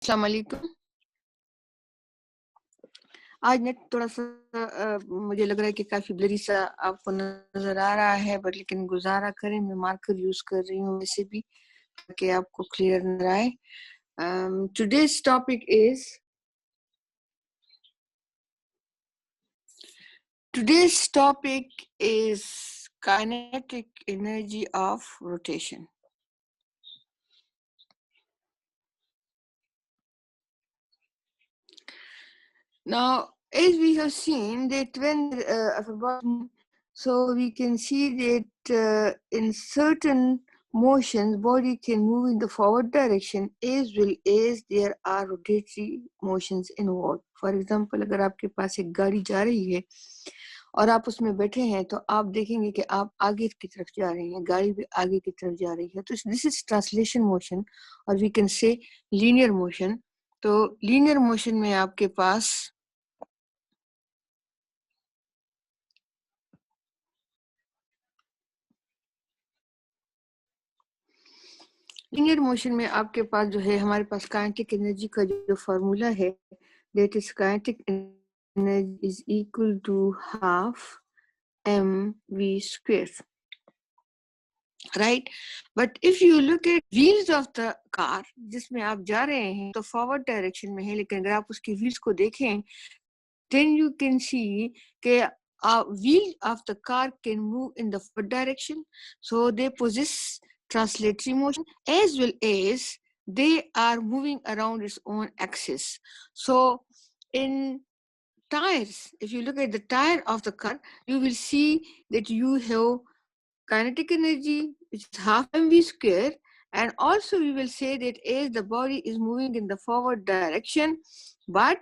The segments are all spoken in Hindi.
अस्सलाम वालेकुम। आज नेट थोड़ा सा मुझे लग रहा है कि काफी ब्लरी सा आपको नजर आ रहा है, बट लेकिन गुजारा करें, मैं मार्कर यूज कर रही हूँ वैसे भी ताकि आपको क्लियर नजर आए। Today's topic is kinetic energy of rotation. Now, as we have seen that when so we can see that in certain motions, body can move in the forward direction as well as there are rotatory motions involved. For example, अगर आपके पास एक गाड़ी जा रही है और आप उसमें बैठे हैं तो आप देखेंगे कि आप आगे की तरफ जा रहे हैं, गाड़ी भी आगे की तरफ जा रही है। तो दिस इज ट्रांसलेशन मोशन और we can say linear motion. तो लीनियर मोशन में आपके पास जो है हमारे पास काइनेटिक एनर्जी का जो फॉर्मूला है, that is kinetic energy is equal to half mv², right. But if you look at wheels of the car, जिसमें आप जा रहे हैं तो फॉरवर्ड डायरेक्शन में है, लेकिन अगर आप उसकी व्हील्स को देखें then you can see that wheel of the car can move in the forward direction, so they possess translatory motion as well as they are moving around its own axis. So in tires, if you look at the tire of the car, you will see that you have kinetic energy, which is half mv², and also we will say that as the body is moving in the forward direction, but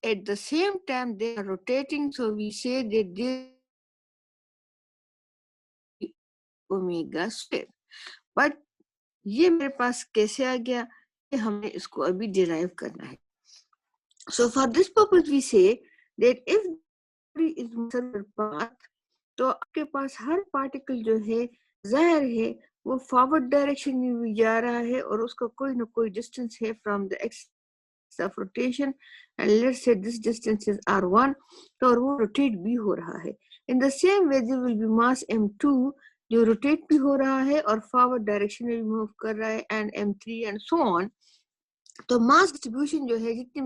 at the same time they are rotating, so we say that they omega². but ये मेरे पास कैसे आ गया, ये हमें इसको अभी डिराइव करना है। So for this purpose we say that if body is circular path, तो आपके पास हर पार्टिकल जो है जाहिर है वो फॉरवर्ड डायरेक्शन में भी जा रहा है और उसका कोई ना कोई डिस्टेंस है from the axis of rotation, and let's say this distance is r1, तो और वो रोटेट भी हो रहा है। In the same way there will be mass m2 जो रोटेट भी हो रहा है और फॉरवर्ड डायरेक्शन में भी मूव कर रहा है, and m3 and so on। तो मास डिस्ट्रीब्यूशन जो है, जितने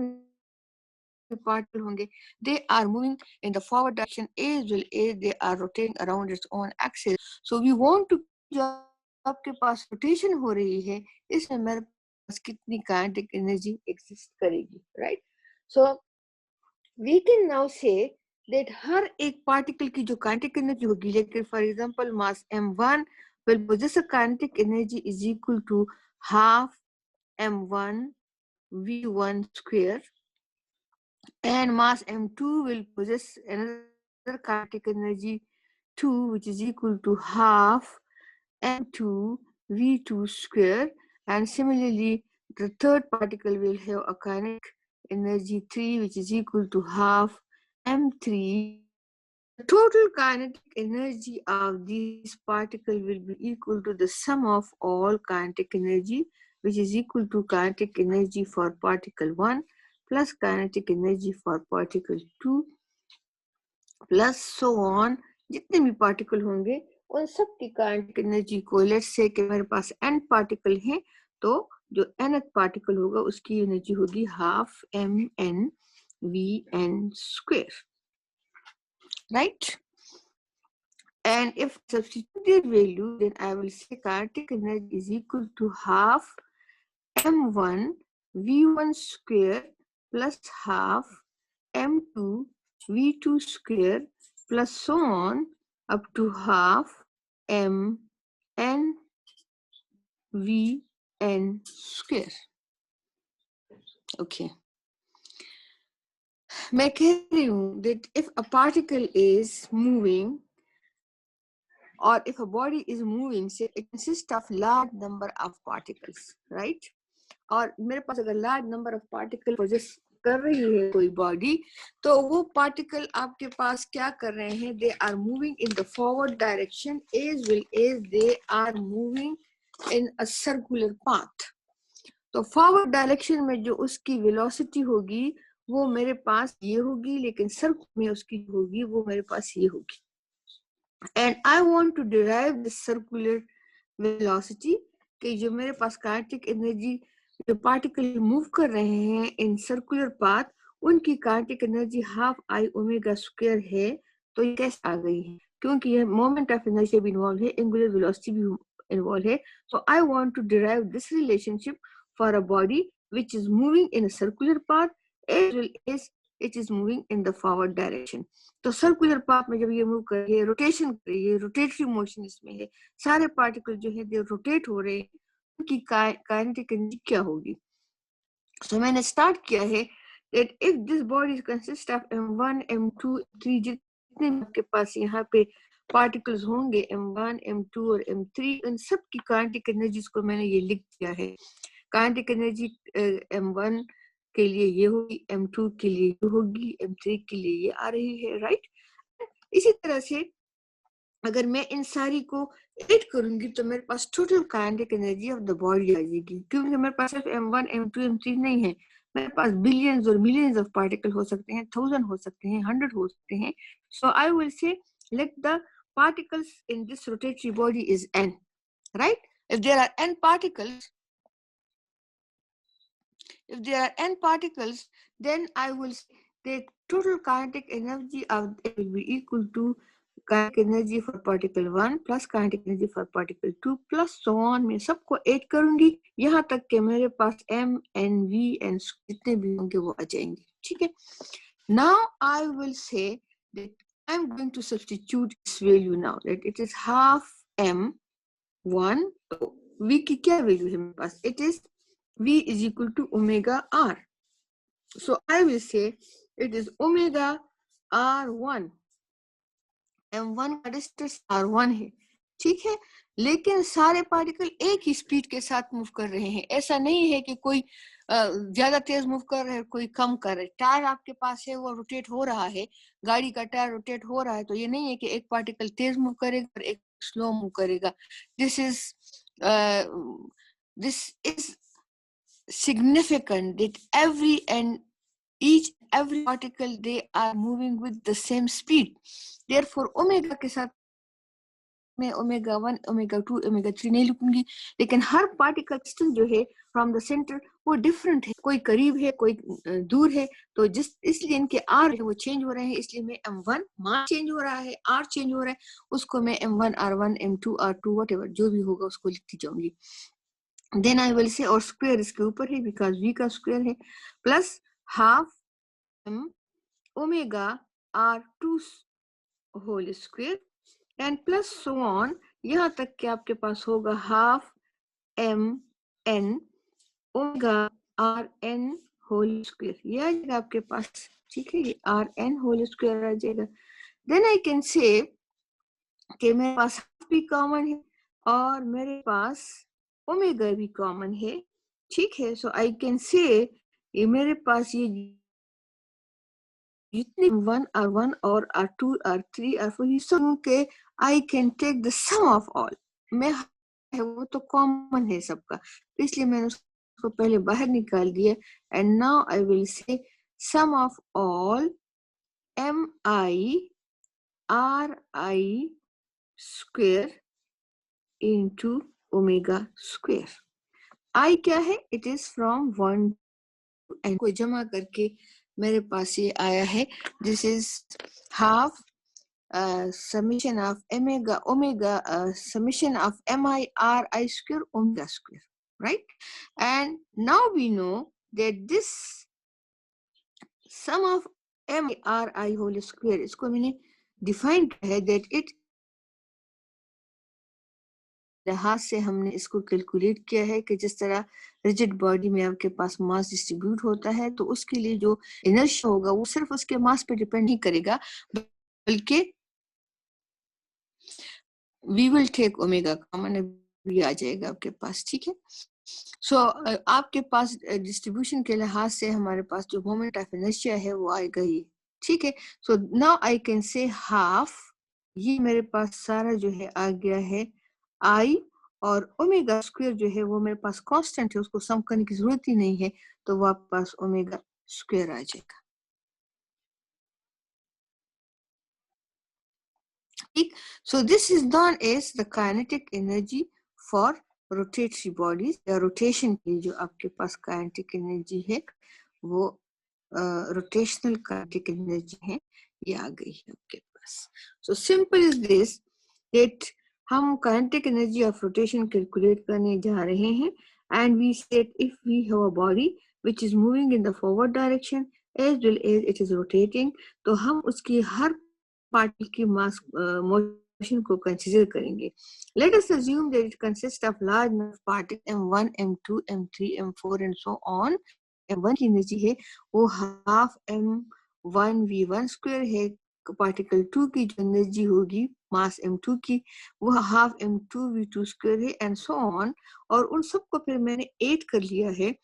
पार्टिकल होंगे, they are moving in the forward direction as well as they are rotating around its own axis. So we want to जो आपके पास रोटेशन हो रही है, इसमें मेरे पास कितनी काइनेटिक एनर्जी एग्जिस्ट करेगी, right. So we can now say that हर एक पार्टिकल की जो काइनेटिक एनर्जी होगी, लेकिन for example mass m1 will possess a kinetic energy is equal to half m1 v1², and mass m2 will possess another kinetic energy 2 which is equal to half m2 v2², and similarly the third particle will have a kinetic energy 3 which is equal to half m3. The total kinetic energy of these particles will be equal to the sum of all kinetic energy, which is equal to kinetic energy for particle 1 plus kinetic energy for particle 2 plus so on। जितने भी पार्टिकल होंगे उन सब की काइनेटिक एनर्जी को, लेट्स से कि मेरे पास n पार्टिकल हैं, तो जो nth पार्टिकल होगा उसकी एनर्जी होगी half mn vn², right? And if substitute their value, then I will say kinetic energy is equal to half m1 v1² plus half m2 v2² plus so on up to half m n vn². Okay. मैं कह रही हूँ that if a particle is moving or if a body is moving, say it consists of large number of particles, right? और मेरे पास अगर large number of particles possess कर रही है कोई body, तो वो particle आपके पास क्या कर रहे हैं? They are moving in the forward direction as well as they are moving in a circular path. तो फॉरवर्ड डायरेक्शन में जो उसकी वेलोसिटी होगी वो मेरे पास ये होगी, लेकिन सर्कल में उसकी होगी वो मेरे पास ये होगी। And I want to derive the circular velocity कि जो मेरे पास काइनेटिक एनर्जी जो पार्टिकल मूव कर रहे हैं इन सर्कुलर पाथ, उनकी kinetic energy half I omega square है। तो ये कैसे आ गई है? क्योंकि ये मोमेंट ऑफ इनर्शिया भी इन्वॉल्व है, एंगुलर वेलोसिटी भी इन्वॉल्व है। So I want to derive this relationship for a body which is moving in a circular path as well as it is moving in the forward direction. तो सर्कुलर पाथ में जब ये मूव कर रही है, रोटेशन कर रही है, रोटेटरी मोशन इसमें है, सारे पार्टिकल जो है दे रोटेट हो रहे हैं, उनकी काइनेटिक एनर्जी क्या होगी? सो मैंने स्टार्ट किया है that if this body consists of m1 m2 m3, जितने आपके पास यहाँ पे पार्टिकल्स होंगे m1 m2 और m3, इन सब की काइनेटिक एनर्जीज को मैंने ये लिख दिया है। काइनेटिक एनर्जी m1 के लिए ये होगी, m2 के लिए ये होगी, m3 के लिए ये आ रही है, राइट। इसी तरह से अगर मैं इन सारी को ऐड करूंगी तो मेरे पास total kinetic energy of the body आ जाएगी, क्योंकि मेरे पास सिर्फ m1 m2 m3 नहीं है, मेरे पास बिलियंस और मिलियंस ऑफ पार्टिकल हो सकते हैं, 1000 हो सकते हैं, 100 हो सकते हैं। So I will say let the particles in this rotatory body is n, right? If there are n particles, then I will say the total kinetic energy of it will be equal to kinetic energy for particle 1 plus kinetic energy for particle 2 plus so on। मैं सबको ऐड करूंगी यहाँ तक कि मेरे पास m n v n जितने भी होंगे वो आ जाएंगे, ठीक है। Now I will say that I'm going to substitute this value now, that it is half m1, तो v की क्या वैल्यू है मेरे पास? It is v is equal to omega r. So I will say it is omega r1, m1 का डिस्टेंस r1 है, ठीक है। लेकिन सारे पार्टिकल एक ही स्पीड के साथ मूव कर रहे हैं, ऐसा नहीं है कि कोई ज्यादा तेज मूव कर रहा है, कोई कम कर रहा है। टायर आपके पास है, वो रोटेट हो रहा है, गाड़ी का टायर रोटेट हो रहा है, तो ये नहीं है कि एक पार्टिकल तेज मूव करेगा और एक स्लो मूव करेगा। This is significant that every particle they are moving with the same speed. Therefore omega के साथ मैं ओमेगा 1 ओमेगा 2 ओमेगा 3 नहीं लिखूंगी, लेकिन हर पार्टिकल डिस्टेंस जो है फ्रॉम द सेंटर वो डिफरेंट है, कोई करीब है कोई दूर है, तो इसलिए इनके आर है वो चेंज हो रहे हैं। इसलिए मैं m1 मान चेंज हो रहा है, आर चेंज हो रहा है, उसको मैं m1 r1 m2 r2 whatever जो भी होगा उसको लिखती जाऊंगी। Then I will say, और स्क्वायर इसके ऊपर है बिकॉज v का स्क्वायर है, plus half m omega r2 whole square and plus so on, यहाँ तक कि आपके पास होगा half m n omega r n whole square, ये आ जाएगा आपके पास, ठीक है, ये r n होल स्क्वायर आ जाएगा। देन आई कैन से कि मेरे पास भी कॉमन है और मेरे पास ओमेगा भी कॉमन है, ठीक है। सो आई कैन से ये मेरे पास ये जितने 1 r1 और r2 r3 r4 ये सब के I can take the sum of all, मैं है वो तो कॉमन है सबका, इसलिए मैंने उसको पहले बाहर निकाल दिया। And now I will say sum of all m i r i square into omega square. I क्या है? It is from 1 to n को जमा करके मेरे पास ये आया है, this is half summation of summation of mi r I square omega square, right? And now we know that this sum of mi r I whole square, इसको मैंने डिफाइन किया है that it हाथ से हमने इसको कैलकुलेट किया है कि जिस तरह रिजिड बॉडी में आपके पास मास डिस्ट्रीब्यूट होता है तो उसके लिए जो इनर्शिया होगा वो सिर्फ उसके मास पे डिपेंड नहीं करेगा, बल्कि we will take omega common भी आ जाएगा आपके पास, ठीक है। सो आपके पास डिस्ट्रीब्यूशन के लिहाज से हमारे पास जो मोमेंट ऑफ इनर्शिया है वो आएगा ही, ठीक है। सो नाउ आई कैन से हाफ, ये मेरे पास सारा जो है आ गया है आई और ओमेगा स्क्वायर जो है वो मेरे पास कांस्टेंट है, उसको सम करने की जरूरत ही नहीं है, तो वापस पास ओमेगा स्क्वायर आ जाएगा। ठीक, so this is known as the kinetic energy for rotatory bodies, या रोटेशन की जो आपके पास काइनेटिक एनर्जी है वो रोटेशनल काइनेटिक एनर्जी है, ये आ गई है आपके पास। So simple is this that हम kinetic energy of rotation calculate करने जा रहे हैं, and we said if we have a body which is moving in the forward direction as well as it is rotating, तो हम उसकी हर पार्टिकल की मास मोशन को कंसीडर करेंगे। Let us assume that it consist of large number of particle m1 m2 m3 m4 and so on. m1 की एनर्जी है वो हाफ m1 v1 स्क्वायर है, पार्टिकल 2 की जो एनर्जी होगी मास m2 की वो हाफ m2 v2 स्क्वायर है, एंड सो ऑन। और उन सबको फिर मैंने 8 कर लिया है,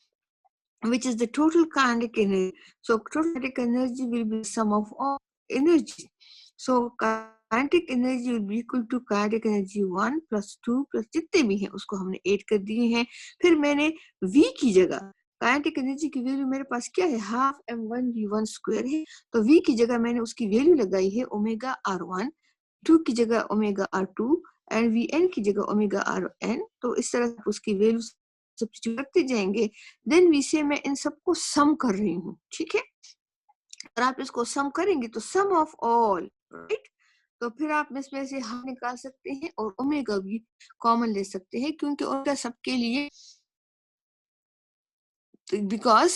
which is the total kinetic energy. So total kinetic energy will be the sum of all energy. So kinetic energy will be equal to kinetic energy 1 plus 2 plus जितने भी हैं उसको हमने 8 कर दिए हैं। फिर मैंने V की जगह काइनेटिक एनर्जी की वैल्यू मेरे पास क्या है, हाफ m1 v1 स्क्वायर है, तो V की जगह मैंने उसकी वैल्यू लगाई है ओमेगा r1, 2 की जगह ओमेगा r2 एंड Vn की जगह ओमेगा rn। तो इस तरह उसकी वैल्यू सब्स्टिट्यूट करते जाएंगे, देन वी से मैं इन सबको सम कर रही हूँ, ठीक है। अगर आप इसको सम करेंगे तो सम ऑफ ऑल, राइट, तो फिर आप इसमें से हम निकाल सकते हैं और ओमेगा भी कॉमन ले सकते हैं, क्योंकि ओमेगा सबके लिए, बिकॉज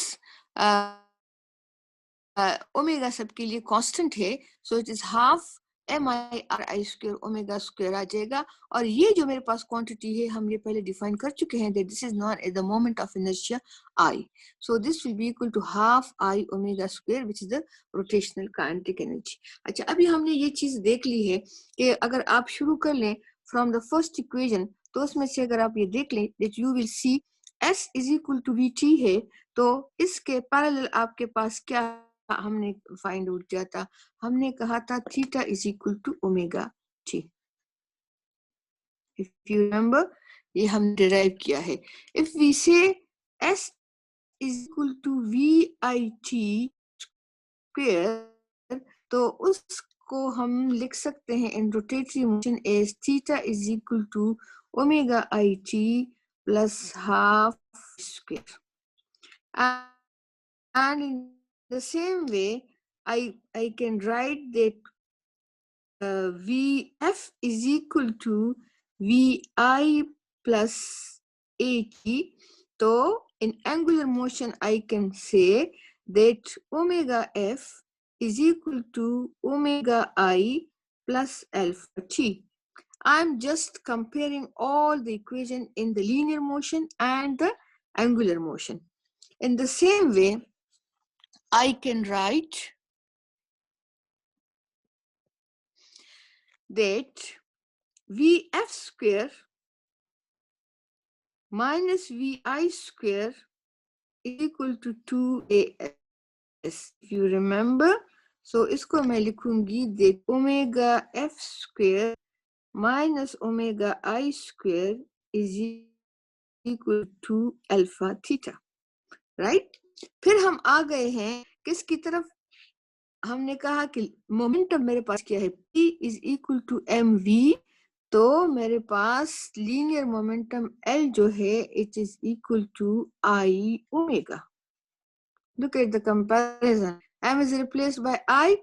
ओमेगा सबके लिए कांस्टेंट है, so it is half MI/RI square omega square आ जाएगा। और ये जो मेरे पास क्वांटिटी है हम ये पहले डिफाइन कर चुके हैं, that this is known as the moment of inertia I, so this will be equal to half I omega square which is the rotational kinetic energy. अच्छा, अभी हमने ये चीज देख ली है कि अगर आप शुरू कर लें फ्रॉम द फर्स्ट इक्वेशन, तो उसमें से अगर आप ये देख लें that you will see S is equal to VT है, तो इसके पैरेलल आपके पास क्या हमने फाइंड आउट किया था, हमने कहा था theta is equal to omega T, if you remember, ये हम डिराइव किया है। If we say S is equal to V I T square, तो उसको हम लिख सकते हैं in rotatory motion as theta is equal to omega I T plus half square, and in the same way I can write that Vf is equal to Vi plus At. So in angular motion I can say that omega f is equal to omega I plus alpha t. I'm just comparing all the equation in the linear motion and the angular motion. In the same way I can write that Vf square minus Vi square is equal to 2As. If you remember, so इसको मैं लिखूंगी that omega f square minus omega I square is equal to alpha theta, right? फिर हम आ गए हैं किसकी तरफ, हमने कहा कि मोमेंटम मेरे पास क्या है, P is equal to mv, तो मेरे पास लीनियर मोमेंटम L जो है it is equal to I omega. Look at the comparison. M is replaced by I,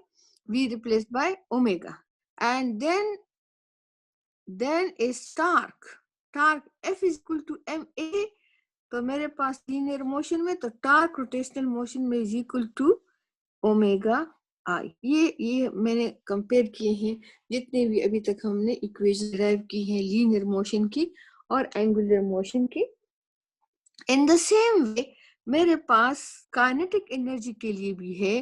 V replaced by omega, and then is torque. Torque F is equal to ma, तो मेरे पास लीनियर मोशन में तो टॉर्क रोटेशनल मोशन में is equal to omega I. ये मैंने कंपेयर किए हैं जितने भी अभी तक हमने इक्वेशन डिराइव की हैं लीनियर मोशन की और एंगुलर मोशन की। इन द सेम वे मेरे पास काइनेटिक एनर्जी के लिए भी है।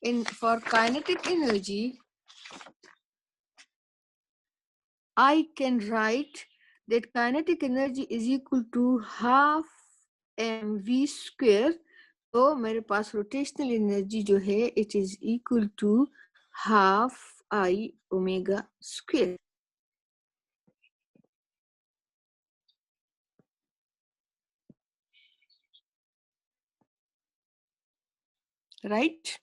In for kinetic energy I can write that kinetic energy is equal to half mv square, तो मेरे पास रोटेशनल एनर्जी जो है it is equal to half I omega square. right?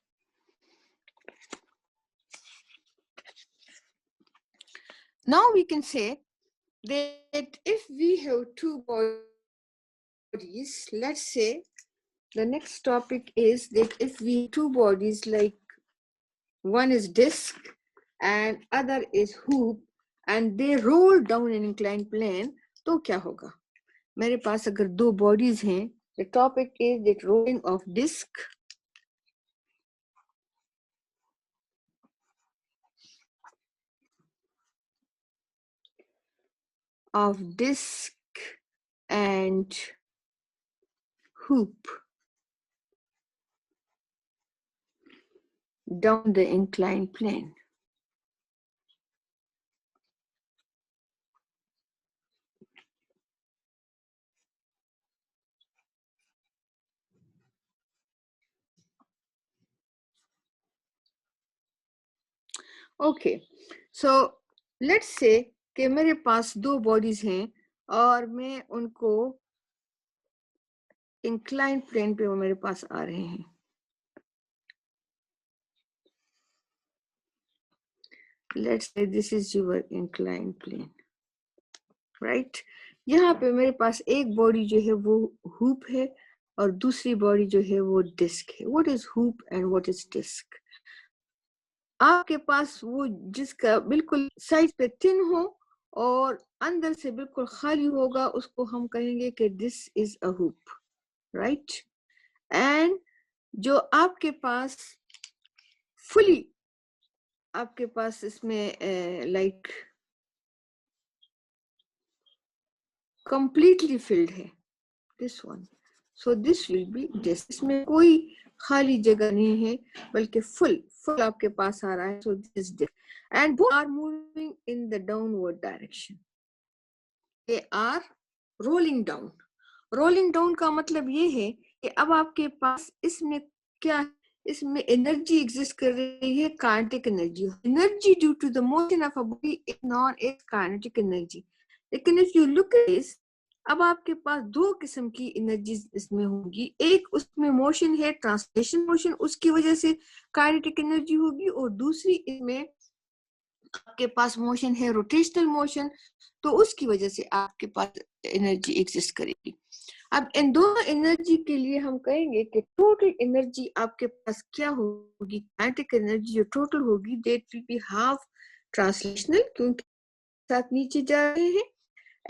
Now we can say that if we have two bodies, let's say the next topic is that if we two bodies, like one is disc and other is hoop, and they roll down an inclined plane, तो क्या होगा? मेरे पास अगर दो bodies हैं, the topic is that rolling of disc and hoop down the inclined plane. Okay, so let's say कि मेरे पास दो bodies हैं और मैं उनको inclined plane पे वो मेरे पास आ रहे हैं. Let's say this is your inclined plane, right? यहाँ पे मेरे पास एक body जो है वो hoop है और दूसरी body जो है वो disc है. What is hoop and what is disc? आपके पास वो जिसका बिल्कुल साइड पे थिन हो और अंदर से बिल्कुल खाली होगा, उसको हम कहेंगे कि this is a hoop, right? And जो आपके पास fully आपके पास इसमें like completely filled है, this one, so this will be this. इसमें कोई खाली जगह नहीं है बल्कि full आपके पास आ रहा है, so this is this. And both are moving in the downward direction. They are rolling down. Rolling down का मतलब ये है कि अब आपके पास इसमें क्या है? इसमें एनर्जी एग्जिस्ट कर रही है, kinetic energy. Energy due to the motion of a body is known as kinetic energy. लेकिन if you look at this, अब आपके पास दो किस्म की एनर्जी इसमें होगी. एक उसमें मोशन है, ट्रांसलेशन मोशन, उसकी वजह से काइनेटिक एनर्जी होगी, और दूसरी इसमें आपके पास मोशन है, रोटेशनल मोशन, तो उसकी वजह से आपके पास एनर्जी एग्जिस्ट करेगी. अब इन दोनों एनर्जी के लिए हम कहेंगे कि टोटल एनर्जी आपके पास क्या होगी? काइनेटिक एनर्जी जो टोटल होगी that will be half translational, क्योंकि साथ नीचे जा रहे हैं,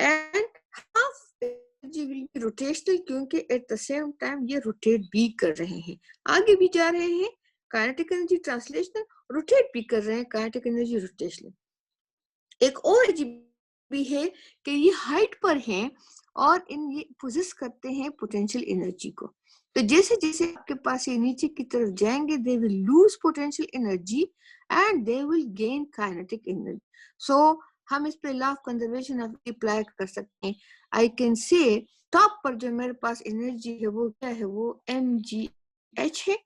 and half energy will be rotational, क्योंकि एट द सेम टाइम ये रोटेट भी कर रहे हैं, आगे भी जा रहे हैं. काइनेटिक एनर्जी ट्रांसलेशनल, रोटेट भी कर रहे हैं, काइनेटिक एनर्जी रोटेशनल. एक और एनर्जी भी है कि ये हाइट पर हैं और ये पोजेस करते हैं पोटेंशियल एनर्जी को. तो जैसे जैसे आपके पास ये नीचे की तरफ जाएंगे, they will lose potential energy and they will gain kinetic energy. So हम इस पे लॉ ऑफ कंजर्वेशन अप्लाई कर सकते हैं. आई कैन से टॉप पर जो मेरे पास एनर्जी है वो क्या है? वो mgh है,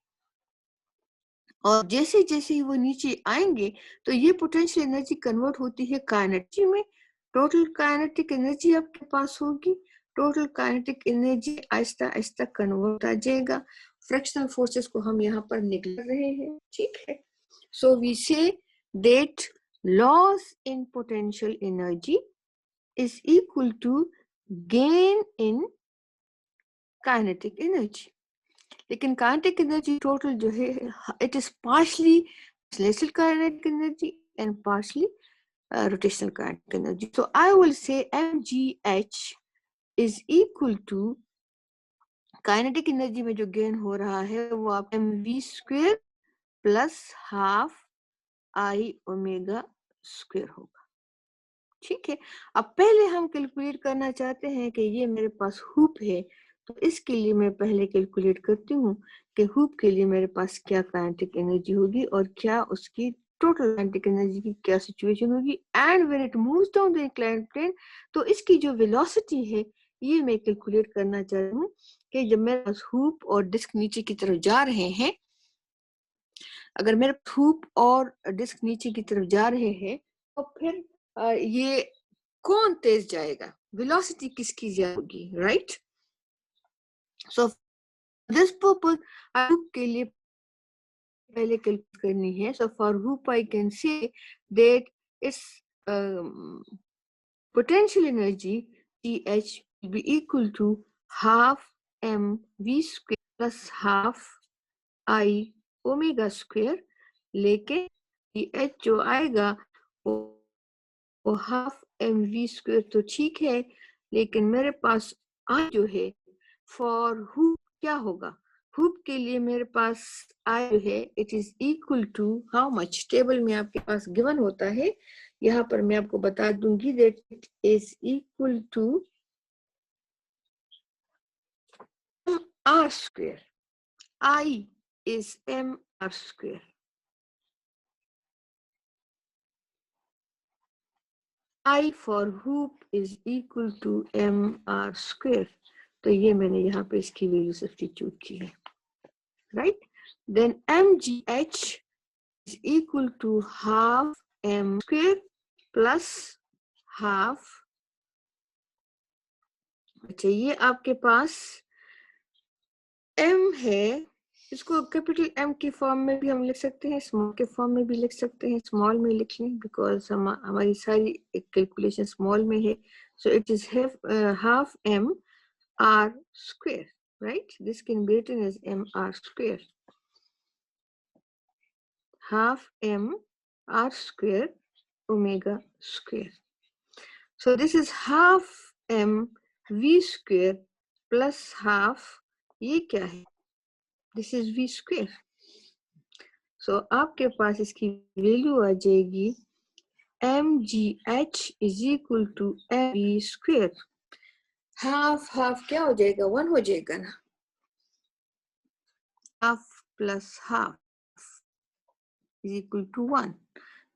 और जैसे जैसे ही वो नीचे आएंगे तो ये पोटेंशियल एनर्जी कन्वर्ट होती है काइनेटिक में. टोटल काइनेटिक एनर्जी आपके पास होगी. Total kinetic energy Aahista Aahista convert आ जाएगा. फ्रैक्शनल फोर्सेस को हम यहाँ पर निकल रहे हैं, ठीक है. So we say that loss in potential energy is equal to gain in kinetic energy. लेकिन काइनेटिक एनर्जी टोटल जो है, it is partially translational kinetic energy and partially rotational kinetic energy. So I will say mgh is equal to kinetic energy में जो गेन हो रहा है वो आप mv square plus half I omega square होगा, ठीक है. अब पहले हम कैलकुलेट करना चाहते हैं कि ये मेरे पास हुप है, तो इसके लिए मैं पहले कैलकुलेट करती हूँ कि हुप के लिए मेरे पास क्या काइनेटिक एनर्जी होगी और क्या उसकी टोटल काइनेटिक एनर्जी की क्या सिचुएशन होगी. And when it moves down the inclined plane, तो इसकी जो वेलोसिटी है ये मैं कैलकुलेट करना चाहती हूँ कि जब मेरे पास हुप और डिस्क नीचे की तरफ जा रहे हैं, अगर मेरे हुप और डिस्क नीचे की तरफ जा रहे हैं, तो फिर ये कौन तेज जाएगा? वेलोसिटी किसकी जाएगी, right? So this purpose hoop के लिए पहले कैलकुलेट करनी है. So for hoop I can say that its potential energy TH will be equal to half mv square plus half I omega square. लेकिन TH जो आएगा वो हाफ mv स्क्वायर तो ठीक है, लेकिन मेरे पास I जो है फॉर हुप क्या होगा. हुप के लिए मेरे पास I जो है it is equal to how much. Table में आपके पास गिवन होता है, यहाँ पर मैं आपको बता दूंगी that it is equal to r square. I is mr square. I for hoop is equal to mr square. तो ये मैंने यहाँ पे इसकी वैल्यू सब्स्टिट्यूट की है, right. Then mgh is equal to half m square plus half. अच्छा, ये आपके पास m है, इसको कैपिटल M की फॉर्म में भी हम लिख सकते हैं, स्मॉल के फॉर्म में भी लिख सकते हैं. स्मॉल में लिख लें बिकॉज हमारी सारी कैलकुलेशन स्मॉल में है. So it is half m r square, right? This can be written as mr square. Half m r square omega square. So this is half m v square plus half, ये क्या है, this is v square. So आपके पास इसकी वैल्यू आ जाएगी mgh is equal to mv square. Half half क्या हो जाएगा, 1 हो जाएगा ना. Half plus half is equal to 1.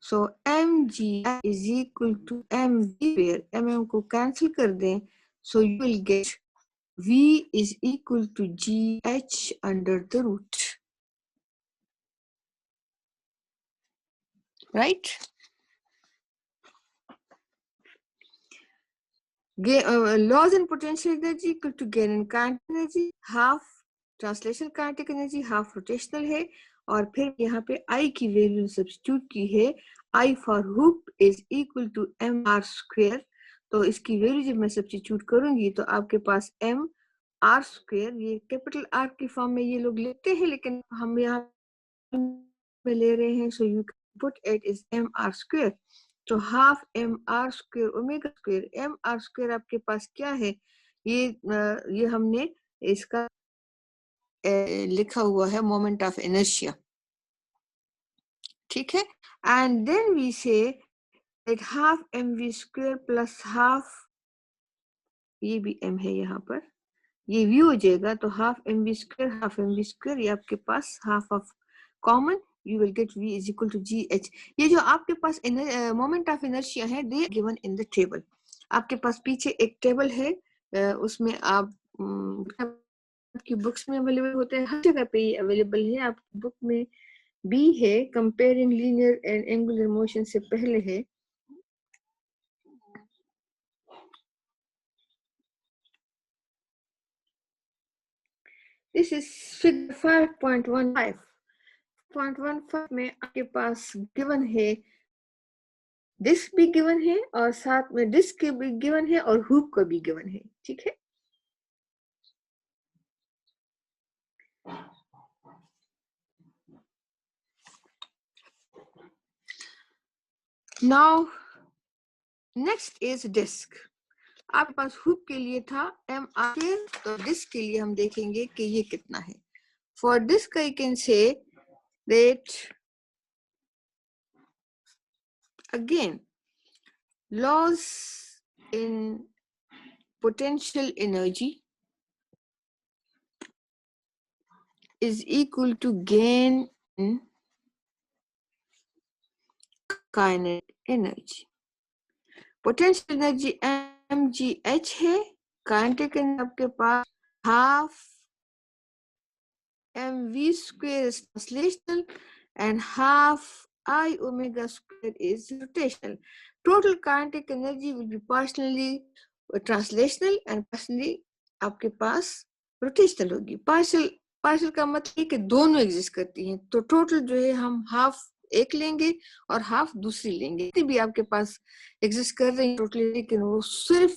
So mg is equal to mv square. mm को कैंसिल कर दें, so you will get v is equal to gh under the root, right? Loss in potential energy equal to gain in kinetic energy. Half translational kinetic energy, half rotational है. और फिर यहाँ पे I की वैल्यू सब्स्टिट्यूट की है. I for hoop is equal to mr square. तो इसकी वैल्यू जब मैं सब्स्टिट्यूट करूंगी तो आपके पास m r square, ये कैपिटल R की फॉर्म में ये लोग लिखते हैं, लेकिन हम यहाँ पे ले रहे हैं, so you can put it is mr square. तो half M r square omega square. M r square आपके पास क्या है, ये हमने इसका लिखा हुआ है मोमेंट ऑफ इनर्शिया, ठीक है. And then we say that half M v square plus half, ये भी एम है यहाँ पर, ये वी हो जाएगा. तो हाफ एम वी स्क्वायर, ये आपके पास half of common, you will get v is equal to gh. ये जो आपके पास मोमेंट ऑफ इनर्शिया है, they given in the table. आपके पास पीछे एक टेबल है, उसमें आप आपकी बुक्स में अवेलेबल होते हैं, हर जगह पे ये अवेलेबल है. आपकी बुक में भी है, comparing linear and angular motion से पहले है. This is figure 5.15. 5.15 में आपके पास गिवन है, डिस्क भी गिवन है और साथ में डिस्क भी गिवन है और हुप का भी गिवन है, ठीक है. Now next is disc. आपके पास हुप के लिए था एम आर, तो डिस्क के लिए हम देखेंगे कि ये कितना है. For disc I can say that again loss in potential energy is equal to gain in kinetic energy. Potential energy mgh है, kinetic energy आपके पास half mv square is translational and half I omega square is rotational. Total kinetic energy will be partially translational and partially आपके पास rotational होगी. Partial पार्शियल का मतलब है कि दोनों एग्जिस्ट करती हैं, तो टोटल जो है हम हाफ एक लेंगे और हाफ दूसरी लेंगे। जितनी भी आपके पास एग्जिस्ट कर रही है टोटली, लेकिन वो सिर्फ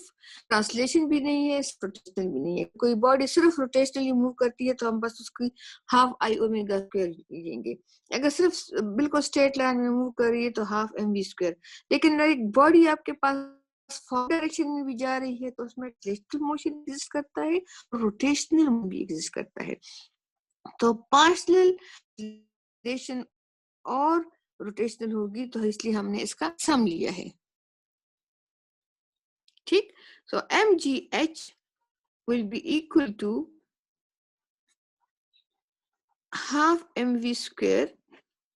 ट्रांसलेशन भी नहीं है, रोटेशनल भी नहीं है। कोई बॉडी सिर्फ रोटेशनली मूव करती है तो हम बस उसकी हाफ आई ओमेगा स्क्वायर लेंगे। अगर सिर्फ बिल्कुल स्ट्रेट लाइन में मूव कर रही है तो हाफ एम वी स्क्वायर। लेकिन अगर एक बॉडी आपके पास फॉरवर्ड डायरेक्शन में भी जा रही है तो उसमें ट्रांसलेशनल मोशन एग्जिस्ट करता है और रोटेशनल भी एग्जिस्ट करता है। तो पार्शियल रिलेशन और रोटेशनल होगी, तो इसलिए हमने इसका सम लिया है। ठीक, so M G H will be equal to half M we square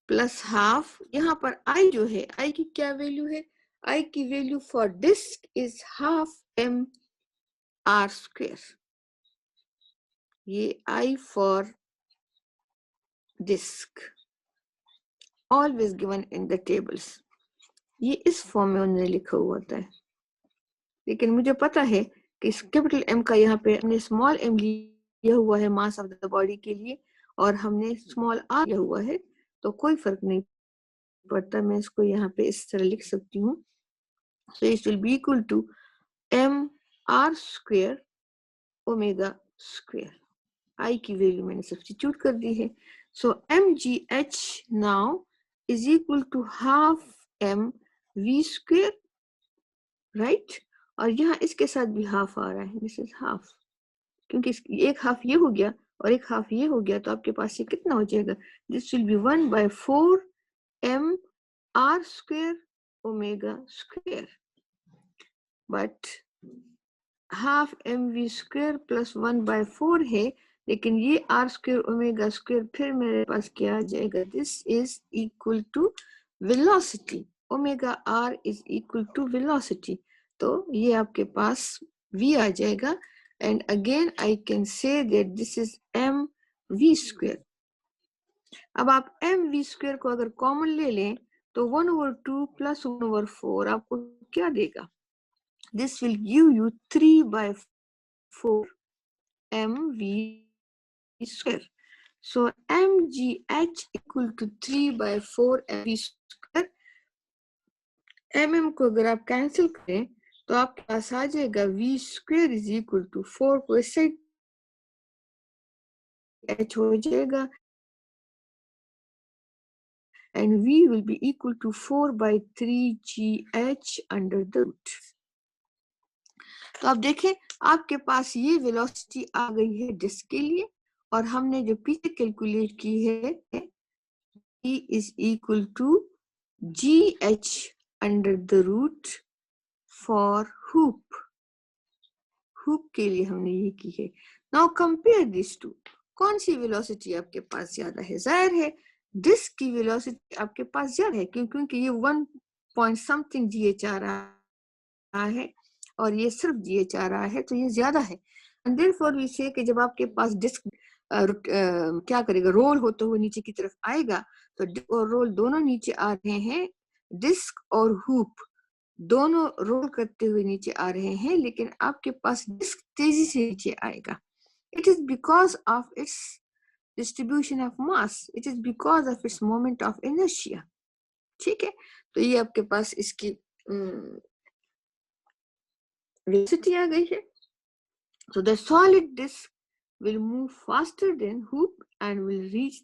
plus half, यहाँ पर आई जो है, आई की क्या वैल्यू है, आई की value for disk is half M R square. ये I for disk always given in the tables, ये इस फॉर्म में उन्होंने लिखा हुआ होता है। लेकिन मुझे पता है कि कैपिटल एम का यहाँ पे हमने स्मॉल एम लिया हुआ है मास ऑफ द बॉडी के लिए, और हमने स्मॉल आर लिया हुआ है, तो कोई फर्क नहीं पड़ता, मैं इसको यहाँ पे इस तरह लिख सकती हूँ। So it will be equal to M are square omega square. I की वैल्यू मैंने सब्स्टिट्यूट कर दी है। So M G H now is equal to half M we square, right. और यहाँ इसके साथ भी हाफ आ रहा है, दिस इज हाफ, क्योंकि एक हाफ ये हो गया और एक हाफ ये हो गया, तो आपके पास ये कितना हो जाएगा, this will be 1/4 m are square omega square, but half M we square plus 1/4 है, लेकिन ये आर स्क्वेयर ओमेगा स्क्वेयर फिर मेरे पास क्या आ जाएगा, this is equal to velocity, omega r is equal to velocity, तो ये आपके पास v आ जाएगा। And again I can say that this is m we square. अब आप एम वी स्क्वेयर को अगर कॉमन ले लें तो 1/2 प्लस 1/4 आपको क्या देगा, this will give you 3/4 mv square. So mgh equal to 3/4 mv square. mm को अगर आप कैंसिल करें तो आपके पास आ जाएगा v square is equal to 4 को इस साइड h हो जाएगा and v will be equal to 4/3gh under the root. तो आप देखें आपके पास ये वेलोसिटी आ गई है डिस्क के लिए, और हमने जो पीछे कैलकुलेट की है E is equal to GH under the root for hoop. hoop के लिए हमने ये की है। Now compare these two. कौन सी वेलोसिटी आपके पास ज्यादा है, जाहिर है डिस्क की वेलोसिटी आपके पास ज्यादा है, क्योंकि ये 1 पॉइंट समथिंग GH आ रहा है और ये सिर्फ GH आ रहा है, तो ये ज्यादा है। एंड देयरफॉर वी से कि जब आपके पास डिस्क क्या करेगा, रोल होते हुए नीचे की तरफ आएगा, तो डिस्क और रोल दोनों नीचे आ रहे हैं, डिस्क और हुप दोनों रोल करते हुए नीचे आ रहे हैं, लेकिन आपके पास डिस्क तेजी से नीचे आएगा। It is because of its distribution of mass, it is because of its moment of inertia. ठीक है, तो ये आपके पास इसकी वेलोसिटी आ गई है। So the solid disk will move faster than hoop and will reach